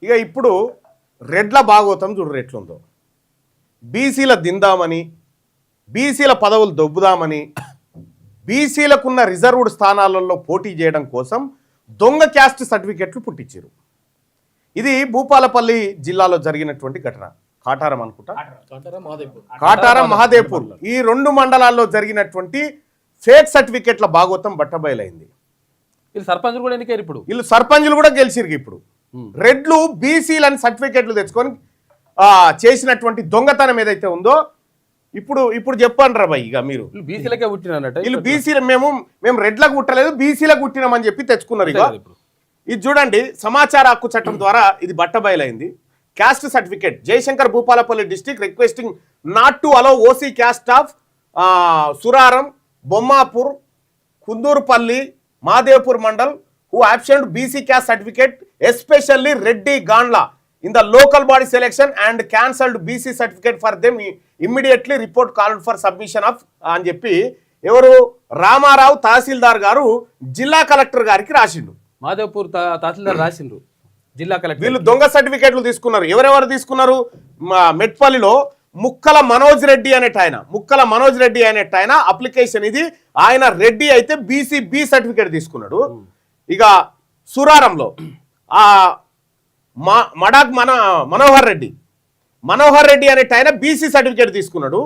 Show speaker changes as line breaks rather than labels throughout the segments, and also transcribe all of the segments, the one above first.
ఇక ఇప్పుడు రెడ్ల భాగవతం చూడు ఎట్లుందో. బీసీల దిందామని, బీసీల పదవులు దొబ్బుదామని, బీసీలకున్న రిజర్వ్డ్ స్థానాలలో పోటీ చేయడం కోసం దొంగ క్యాస్ట్ సర్టిఫికెట్లు పుట్టించారు. ఇది భూపాలపల్లి జిల్లాలో జరిగినటువంటి ఘటన. కాటారం అనుకుంటా, కాటారం మహాదేవ్పూర్, ఈ 2 మండలాల్లో జరిగినటువంటి ఫేక్ సర్టిఫికెట్ల భాగవతం బట్టబయలైంది.
వీళ్ళు సర్పంచులు కూడా ఎన్నికారు, ఇప్పుడు
వీళ్ళు సర్పంచులు కూడా గెలిచిరు. ఇప్పుడు రెడ్లు బీసీలని సర్టిఫికెట్లు తెచ్చుకొని చేసినటువంటి దొంగతనం ఏదైతే ఉందో ఇప్పుడు చెప్పండి రా భయ్. ఇక మీరు
బీసీలకే పుట్టినట్టు,
వీళ్ళు బీసీలు మేము రెడ్లకు పుట్టలేదు బీసీలకు పుట్టినామని చెప్పి తెచ్చుకున్నారు. ఇక ఇది చూడండి, సమాచార హక్కు చట్టం ద్వారా ఇది బట్టబయలైంది. Caste certificate, Jayashankar Bhupalpally district requesting not to allow OC caste of Suraram, Bommapur, Kundurupalli, Madevpur mandal who absent BC caste certificate, especially Reddy Gandla, in the local body selection and cancelled BC certificate for them. Immediately report called for submission of అని చెప్పి ఎవరు రామారావు తహసీల్దార్ గారు జిల్లా collector గారికి రాసిండు.
మాదేవ్పూర్ తహసీల్దార్ రాసిండ్రు జిల్లా collector.
వీళ్ళు దొంగ సర్టిఫికేట్లు తీసుకున్నారు. ఎవరెవరు తీసుకున్నారు? మెట్పల్లిలో ముక్కల మనోజ్ రెడ్డి అనేట ఆయన అప్లికేషన్ ఇది. ఆయన రెడ్డి అయితే బీసీ బి సర్టిఫికేట్ తీసుకున్నాడు. ఇక సురారంలో మడాక్ మనోహర్ రెడ్డి అనేట ఆయన బీసీ సర్టిఫికేట్ తీసుకున్నాడు.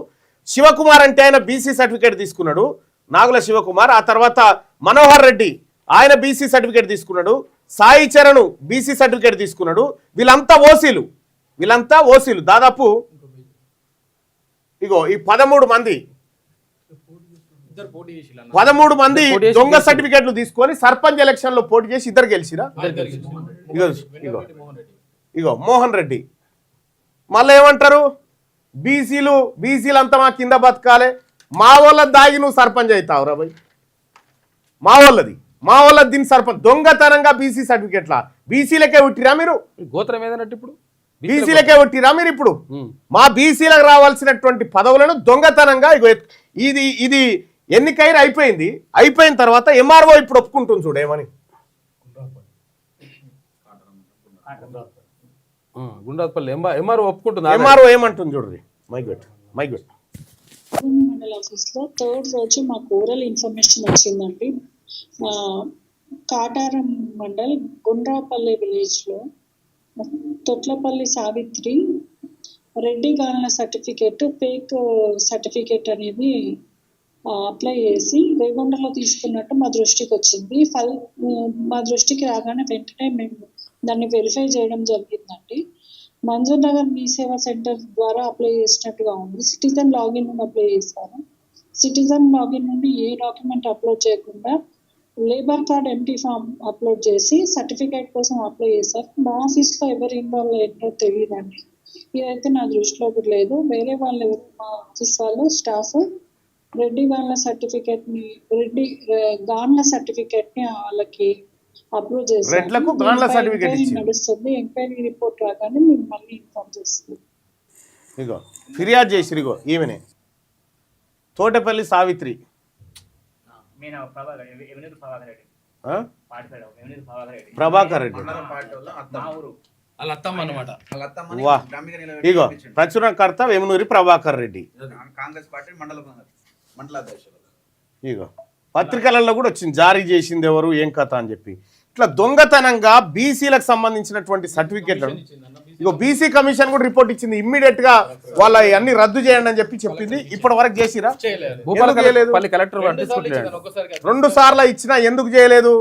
శివకుమార్ అంటే ఆయన బీసీ సర్టిఫికేట్ తీసుకున్నాడు, నాగుల శివకుమార్. ఆ తర్వాత మనోహర్ రెడ్డి ఆయన బీసీ సర్టిఫికేట్ తీసుకున్నాడు. సాయి చరణ్ బీసీ సర్టిఫికేట్ తీసుకున్నాడు. వీళ్ళంతా ఓసీలు. దాదాపు ఇగో ఈ 13 మంది దొంగ సర్టిఫికెట్లు తీసుకొని సర్పంచ్ ఎలక్షన్ లో పోటీ చేసి ఇద్దరు గెలిచిరా. ఇగో మోహన్ రెడ్డి. మళ్ళీ ఏమంటారు? బీసీలంతా మా కింద బతకాలి, మా వాళ్ళ దాగి నువ్వు సర్పంచ్ అవుతావు రా భయ్. మా వాళ్ళది దీని సర్పంచ్. దొంగతనంగా బీసీ సర్టిఫికెట్లా బీసీలకే ఉట్టిరా మీరు?
గోత్రం ఏదన్నట్టు ఇప్పుడు
బీసీలకే ఉట్టిరా మీరు? ఇప్పుడు మా బీసీలకు రావాల్సినటువంటి పదవులను దొంగతనంగా ఇది ఎన్నికైనా అయిపోయిన తర్వాత ఎంఆర్ఓ ఇప్పుడు ఒప్పుకుంటుంది చూడు. ఏమని
గుండ్రాపల్లి ఎంఆర్ఓ ఒప్పుకుంటుంది.
ఎంఆర్ఓ ఏమంటుంది చూడండి. మైగట్
మండల ఆఫీస్ లో 3rd రోజు మాకు ఓరల్ ఇన్ఫర్మేషన్ వచ్చిందండి. కాటారం మండల్ గుండ్రాపల్లి విలేజ్ లో తొట్లపల్లి సావిత్రి రెడ్డి గాన్ల సర్టిఫికేట్ ఫేక్ సర్టిఫికేట్ అనేది అప్లై చేసి రేగొండలో తీసుకున్నట్టు మా దృష్టికి వచ్చింది. మా దృష్టికి రాగానే వెంటనే మేము దాన్ని వెరిఫై చేయడం జరిగిందండి. మంజూర్ నగర్ మీ సేవా సెంటర్ ద్వారా అప్లై చేసినట్టుగా ఉంది. సిటిజన్ లాగిన్ నుండి అప్లై చేశారు. సిటిజన్ లాగిన్ నుండి ఏ డాక్యుమెంట్ అప్లోడ్ చేయకుండా labour card empty form upload చేసి సర్టిఫికేట్ కోసం అప్లై చేశారు. మా ఆఫీస్లో ఎవరు ఇన్వాల్వ్ అయ్యారో తెలియదండి. ఇదైతే నా దృష్టిలో లేదు. వేరే వాళ్ళు ఎవరు మా ఆఫీస్ వాళ్ళు స్టాఫ్ రెడ్డి గాన్ల సర్టిఫికేట్ ని వాళ్ళకి అప్రూవ్ చేస్తారు. నడుస్తుంది. ఎంక్వైరీ రిపోర్ట్ రాగానే మేము మళ్ళీ ఇన్ఫార్మ్ చేస్తాం.
ఇగో ఫిర్యాదు చేసిరిగో ఈమెనే తోటపల్లి సావిత్రి ప్రభాకర్ రెడ్డి. ఇగో ప్రచురణకర్త వేమునూరి ప్రభాకర్ రెడ్డి. ఇగో పత్రికలలో కూడా వచ్చింది, జారీ చేసింది ఎవరు ఏం కథ అని చెప్పి. ఇట్లా దొంగతనంగా బీసీలకు సంబంధించినటువంటి సర్టిఫికేట్లను ఇగో బీసీ కమిషన్ కూడా రిపోర్ట్ ఇచ్చింది. ఇమ్మీడియట్ గా వాళ్ళ అన్ని రద్దు చేయండి అని చెప్పి చెప్పింది. ఇప్పటి వరకు చేసిరా? 2 సార్లు ఇచ్చినా ఎందుకు చేయలేదు?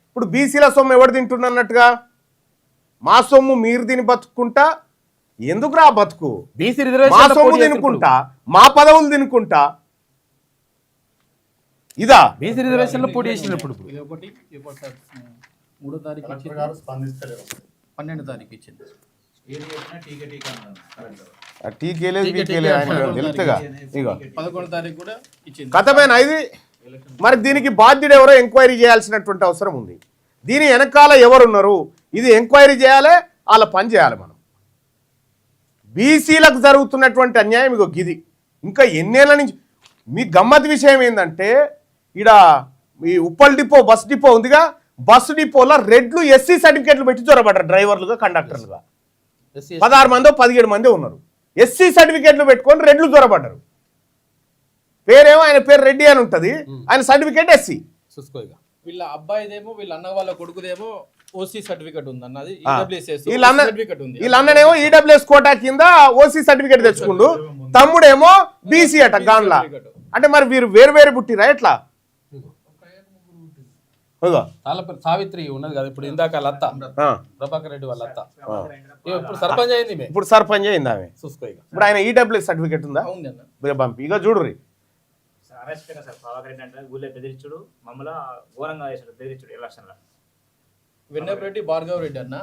ఇప్పుడు బీసీల సొమ్ము ఎవరు తింటున్నట్టుగా మా సొమ్ము మీరు తిని బతుకుంటా ఎందుకు రా బతుకు? మా సొమ్ము తినుకుంటా, మా పదవులు తినుకుంటా ఇదా?
బీసీ రిజర్వేషన్ లో పోటీ చేసినప్పుడు
3వ తారీఖు 12వ తారీఖు ఇచ్చింది.
కథమేనా ఇది? మరి దీనికి బాధ్యుడు ఎవరో ఎంక్వైరీ చేయాల్సినటువంటి అవసరం ఉంది. దీని వెనకాల ఎవరున్నారు? ఇది ఎంక్వైరీ చేయాలి, వాళ్ళ పని చేయాలి. మనం బీసీలకు జరుగుతున్నటువంటి అన్యాయం ఇగో గిది. ఇంకా ఎన్నేళ్ల నుంచి మీ గమ్మత్ విషయం ఏంటంటే, ఈడ ఈ ఉప్పల్ డిపో బస్ డిపో ఉందిగా, బస్సు డిపోలో రెడ్లు ఎస్సీ సర్టిఫికేట్లు పెట్టి చొరబడ్డారు డ్రైవర్లుగా కండక్టర్లుగా.
ఎస్సీ
16 మందో 17 మంది ఉన్నారు. ఎస్సీ సర్టిఫికేట్లు పెట్టుకొని రెడ్లు చొరబడ్డారు. పేరేమో ఆయన పేరు రెడ్డి అని ఉంటుంది, ఆయన సర్టిఫికేట్ ఎస్సీ.
చూసుకోగా
వీళ్ళ అబ్బాయిదేమో వీళ్ళ అన్న వాళ్ళ కొడుకుదేమో ఓసీ సర్టిఫికెట్ ఉంది అన్నది సర్టిఫికెట్ ఉంది.
వీళ్ళన్ననేమో ఈడబ్ల్యూఎస్ కోటా కింద ఓసీ సర్టిఫికేట్ తెచ్చుకుండు, తమ్ముడేమో బీసీ అట గాన్లా. అంటే మరి వీరు వేరు వేరు పుట్టిరా ఎట్లా?
సావిత్రి ఉన్నది కదా ఇప్పుడు, ఇందాక వాళ్ళ అత్త ప్రభాకర్ రెడ్డి వాళ్ళ అత్త ఇప్పుడు సర్పంచ్ అయింది.
ఇప్పుడు సర్పంచ్ అయింది ఆమె.
చూసుకో ఇక
ఇప్పుడు ఆయన ఈడబ్ల్యూఎస్ సర్టిఫికేట్ ఉందా? పంపి ఇక చూడుర్రి.
సార్ ప్రభాకర్ రెడ్డి అంటే ఊళ్ళో బెదిరించుడు, మమ్మల్ని ఘోరంగా చేశాడు, బెదిరించుడు ఎలక్షన్లో.
వెన్నపరెడ్డి భార్గవ్ రెడ్డి అన్న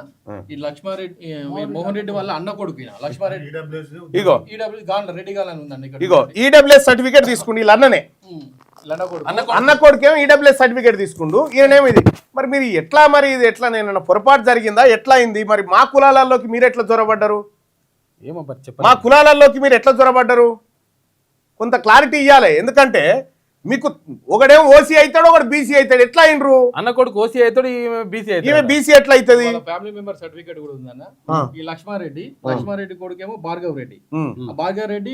ఈ లక్ష్మారెడ్డి మోహన్ రెడ్డి వాళ్ళ అన్న కొడుకు లక్ష్మారెడ్డి
ఇగో
రెడ్డి గాలని ఉందండి ఇక్కడ.
ఇగో ఈడబ్ల్యూఎస్ సర్టిఫికేట్ తీసుకుండు వీళ్ళ అన్ననే. అన్న కొడుకేమో ఈడబ్ల్యూఎస్ సర్టిఫికేట్ తీసుకుండు, ఈయనేమో ఇది. మరి మీరు ఎట్లా, మరి ఇది ఎట్లా, నేను పొరపాటు జరిగిందా ఎట్లా అయింది? మరి మా కులాలలోకి మీరు ఎట్లా చొరబడ్డారు?
ఏమో
మా కులాలలోకి మీరు ఎట్లా చొరబడ్డారు? కొంత క్లారిటీ ఇవ్వాలి. ఎందుకంటే మీకు ఒకడేమో ఓసీ అవుతాడు, ఒకడు బీసీ అవుతాడు. ఎట్లా అయినరు?
అన్న కొడుకు ఓసీ అవుతాడు, ఈమె
బీసీ ఎట్లా అవుతుంది?
ఫ్యామిలీ మెంబర్ సర్టిఫికేట్ కూడా ఉందన్న. ఈ లక్ష్మారెడ్డి కొడుకేమో భార్గవ్ రెడ్డి. భార్గవ్ రెడ్డి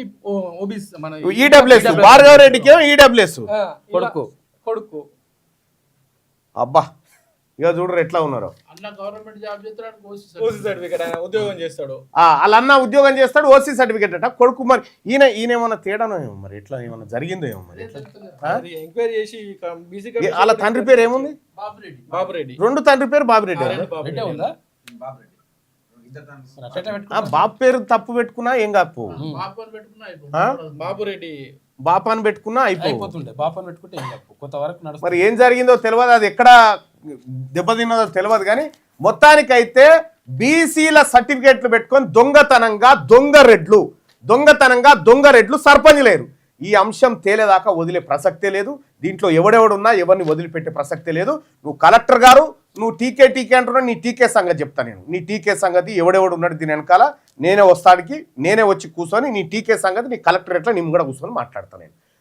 ఓబీసీ మన
ఈడబ్ల్యూఎస్, భార్గవ్ రెడ్డికి ఏమో ఈడబ్ల్యూఎస్
కొడుకు.
అబ్బా ఇక చూడరు ఎట్లా ఉన్నారు.
అన్న గవర్నమెంట్ జాబ్ చేస్తాడు, ఓసీ సర్టిఫికేట్, ఆయన ఉద్యోగం చేస్తాడు.
వాళ్ళ అన్న ఉద్యోగం చేస్తాడు, ఓసీ సర్టిఫికేట్ అట. కొడుకు మరి ఈయన ఏమన్నా తేడానో ఏమో, మరి ఎట్లా ఏమన్నా జరిగిందో ఏమో. మరి
ఎంక్వైరీ చేసి
వాళ్ళ తండ్రి పేరు ఏముంది?
బాబురెడ్డి.
రెండు తండ్రి పేరు బాబురెడ్డి.
ఉందా?
బాబు పేరు తప్పు పెట్టుకున్నా ఏం కాపు,
బాబురెడ్డి
బాపాన్ని పెట్టుకున్నా
అయిపోతుండే. బాపాన్ని పెట్టుకుంటే ఏం తప్పు, కొంతవరకు నడుస్తుంది.
మరి ఏం జరిగిందో తెలియదు, అది ఎక్కడ దెబ్బతిన్నదో తెలియదు. కానీ మొత్తానికైతే బీసీల సర్టిఫికేట్లు పెట్టుకొని దొంగతనంగా దొంగ రెడ్లు సర్పంచ్ లేరు. ఈ అంశం తేలేదాకా వదిలే ప్రసక్తే లేదు. దీంట్లో ఎవడెవడున్నా ఎవరిని వదిలిపెట్టే ప్రసక్తే లేదు. నువ్వు కలెక్టర్ గారు, నువ్వు టీకే అంటున్నావు, నీ టీకే సంగతి చెప్తా నేను. నీ టీకే సంగతి ఎవడెవడు ఉన్నాడు దీని వెనకాల, నేనే వచ్చి కూర్చొని నీ టీకే సంగతి, నీ కలెక్టరేట్లో నేను కూడా కూర్చొని మాట్లాడతాను నేను.